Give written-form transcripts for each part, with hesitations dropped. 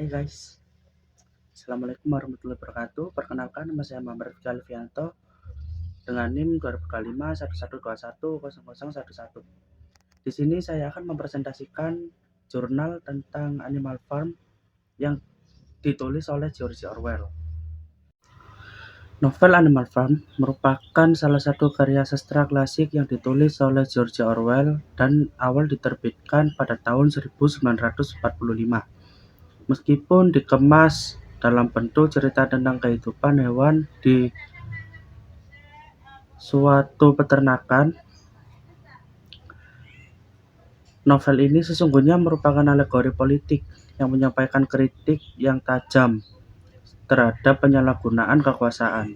Hai guys, Assalamualaikum warahmatullahi wabarakatuh. Perkenalkan, nama saya Muhammad Rifki Alfianto dengan NIM 2025 11210011. Di sini saya akan mempresentasikan jurnal tentang Animal Farm yang ditulis oleh George Orwell. Novel Animal Farm merupakan salah satu karya sastra klasik yang ditulis oleh George Orwell dan awal diterbitkan pada tahun 1945. Meskipun dikemas dalam bentuk cerita tentang kehidupan hewan di suatu peternakan, novel ini sesungguhnya merupakan alegori politik yang menyampaikan kritik yang tajam terhadap penyalahgunaan kekuasaan,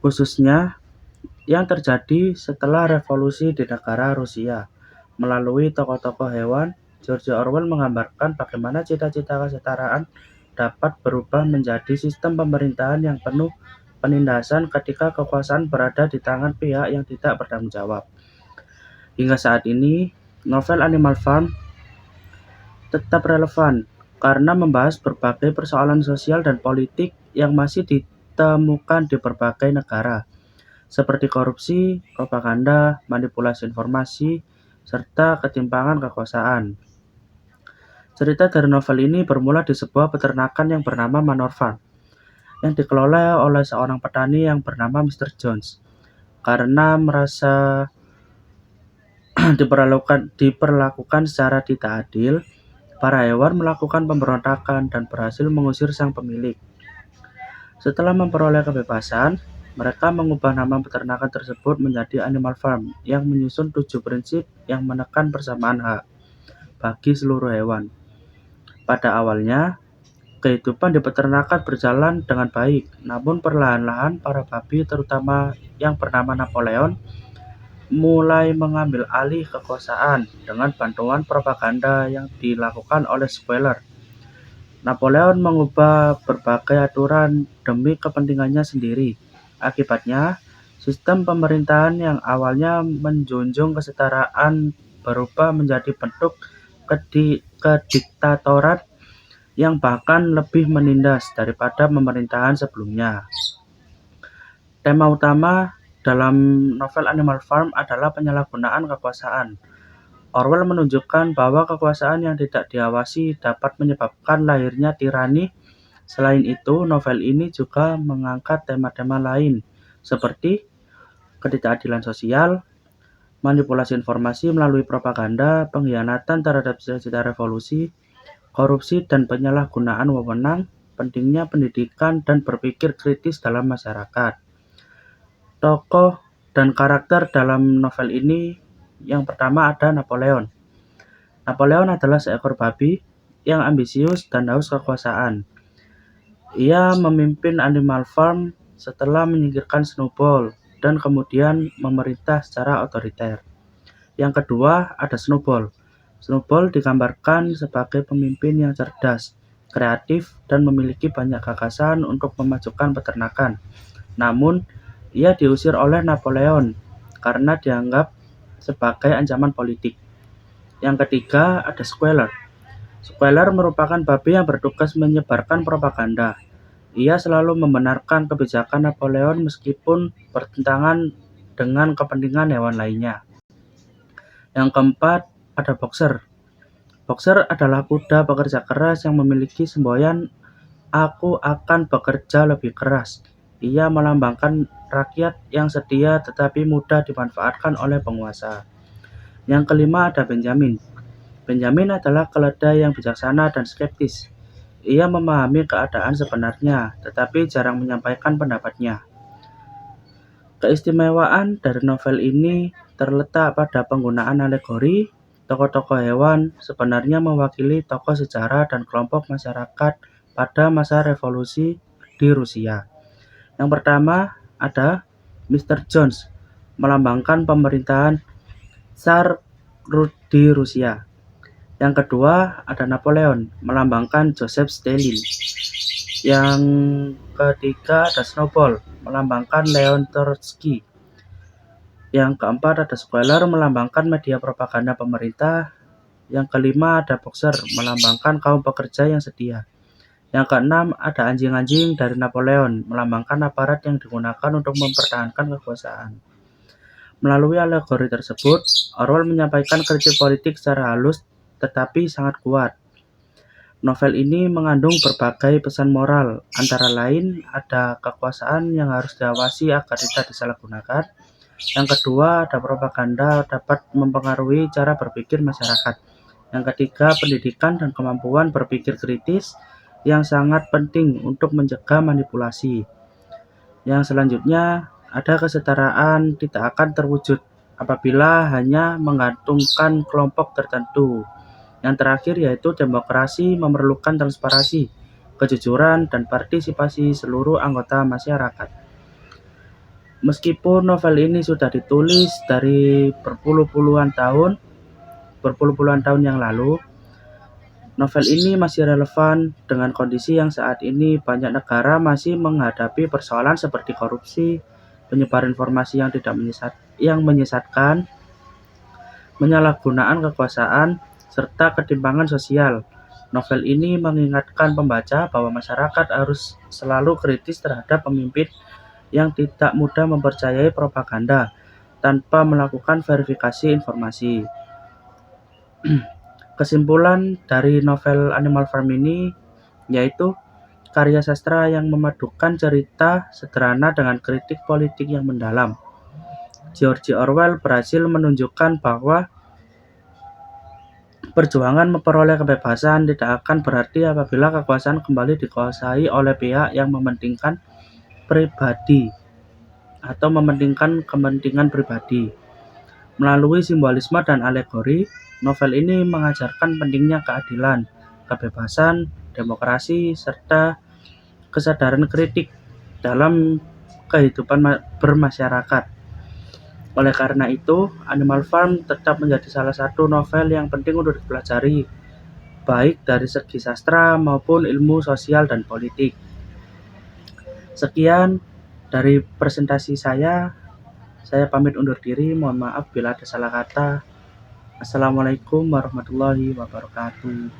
khususnya yang terjadi setelah revolusi di negara Rusia. Melalui tokoh-tokoh hewan, George Orwell menggambarkan bagaimana cita-cita kesetaraan dapat berubah menjadi sistem pemerintahan yang penuh penindasan ketika kekuasaan berada di tangan pihak yang tidak bertanggung jawab. Hingga saat ini, novel Animal Farm tetap relevan karena membahas berbagai persoalan sosial dan politik yang masih ditemukan di berbagai negara, seperti korupsi, propaganda, manipulasi informasi, serta ketimpangan kekuasaan. Cerita dari novel ini bermula di sebuah peternakan yang bernama Manor Farm, yang dikelola oleh seorang petani yang bernama Mr. Jones. Karena merasa diperlakukan secara tidak adil, para hewan melakukan pemberontakan dan berhasil mengusir sang pemilik. Setelah memperoleh kebebasan, mereka mengubah nama peternakan tersebut menjadi Animal Farm yang menyusun 7 prinsip yang menekan persamaan hak bagi seluruh hewan. Pada awalnya, kehidupan di peternakan berjalan dengan baik, namun perlahan-lahan para babi, terutama yang bernama Napoleon, mulai mengambil alih kekuasaan dengan bantuan propaganda yang dilakukan oleh Squealer. Napoleon mengubah berbagai aturan demi kepentingannya sendiri. Akibatnya, sistem pemerintahan yang awalnya menjunjung kesetaraan berubah menjadi bentuk kediktatoran yang bahkan lebih menindas daripada pemerintahan sebelumnya. Tema utama dalam novel Animal Farm adalah penyalahgunaan kekuasaan. Orwell menunjukkan bahwa kekuasaan yang tidak diawasi dapat menyebabkan lahirnya tirani. Selain itu, novel ini juga mengangkat tema-tema lain seperti ketidakadilan sosial, manipulasi informasi melalui propaganda, pengkhianatan terhadap cita-cita revolusi, korupsi dan penyalahgunaan wewenang, pentingnya pendidikan dan berpikir kritis dalam masyarakat. Tokoh dan karakter dalam novel ini, yang pertama ada Napoleon. Napoleon adalah seekor babi yang ambisius dan haus kekuasaan. Ia memimpin Animal Farm setelah menyingkirkan Snowball dan kemudian memerintah secara otoriter. Yang kedua ada Snowball. Snowball digambarkan sebagai pemimpin yang cerdas, kreatif, dan memiliki banyak gagasan untuk memajukan peternakan. Namun, ia diusir oleh Napoleon karena dianggap sebagai ancaman politik. Yang ketiga ada Squealer. Squealer merupakan babi yang bertugas menyebarkan propaganda. Ia selalu membenarkan kebijakan Napoleon meskipun bertentangan dengan kepentingan hewan lainnya. Yang keempat ada Boxer. Boxer adalah kuda pekerja keras yang memiliki semboyan "Aku akan bekerja lebih keras". Ia melambangkan rakyat yang setia tetapi mudah dimanfaatkan oleh penguasa. Yang kelima ada Benjamin. Benjamin adalah keledai yang bijaksana dan skeptis. Ia memahami keadaan sebenarnya, tetapi jarang menyampaikan pendapatnya. Keistimewaan dari novel ini terletak pada penggunaan alegori. Tokoh-tokoh hewan sebenarnya mewakili tokoh sejarah dan kelompok masyarakat pada masa revolusi di Rusia. Yang pertama ada Mr. Jones, melambangkan pemerintahan Tsar di Rusia. Yang kedua ada Napoleon, melambangkan Joseph Stalin. Yang ketiga ada Snowball, melambangkan Leon Trotsky. Yang keempat ada Squealer, melambangkan media propaganda pemerintah. Yang kelima ada boxer, melambangkan kaum pekerja yang setia. Yang keenam ada anjing-anjing dari Napoleon, melambangkan aparat yang digunakan untuk mempertahankan kekuasaan. Melalui alegori tersebut, Orwell menyampaikan kritik politik secara halus tetapi sangat kuat. Novel ini mengandung berbagai pesan moral, antara lain ada kekuasaan yang harus diawasi agar tidak disalahgunakan. Yang kedua, ada propaganda dapat mempengaruhi cara berpikir masyarakat. Yang ketiga, pendidikan dan kemampuan berpikir kritis yang sangat penting untuk mencegah manipulasi. Yang selanjutnya, ada kesetaraan tidak akan terwujud apabila hanya menggantungkan kelompok tertentu. Yang terakhir yaitu demokrasi memerlukan transparansi, kejujuran, dan partisipasi seluruh anggota masyarakat. Meskipun novel ini sudah ditulis dari berpuluh-puluhan tahun yang lalu, novel ini masih relevan dengan kondisi yang saat ini banyak negara masih menghadapi persoalan seperti korupsi, penyebaran informasi yang menyesatkan, penyalahgunaan kekuasaan, serta ketimpangan sosial. Novel ini mengingatkan pembaca bahwa masyarakat harus selalu kritis terhadap pemimpin yang tidak mudah mempercayai propaganda tanpa melakukan verifikasi informasi. Kesimpulan dari novel Animal Farm ini yaitu karya sastra yang memadukan cerita sederhana dengan kritik politik yang mendalam. George Orwell berhasil menunjukkan bahwa perjuangan memperoleh kebebasan tidak akan berarti apabila kekuasaan kembali dikuasai oleh pihak yang mementingkan pribadi atau mementingkan kepentingan pribadi. Melalui simbolisme dan alegori, novel ini mengajarkan pentingnya keadilan, kebebasan, demokrasi, serta kesadaran kritik dalam kehidupan bermasyarakat. Oleh karena itu, Animal Farm tetap menjadi salah satu novel yang penting untuk dipelajari, baik dari segi sastra maupun ilmu sosial dan politik. Sekian dari presentasi saya pamit undur diri, mohon maaf bila ada salah kata. Assalamualaikum warahmatullahi wabarakatuh.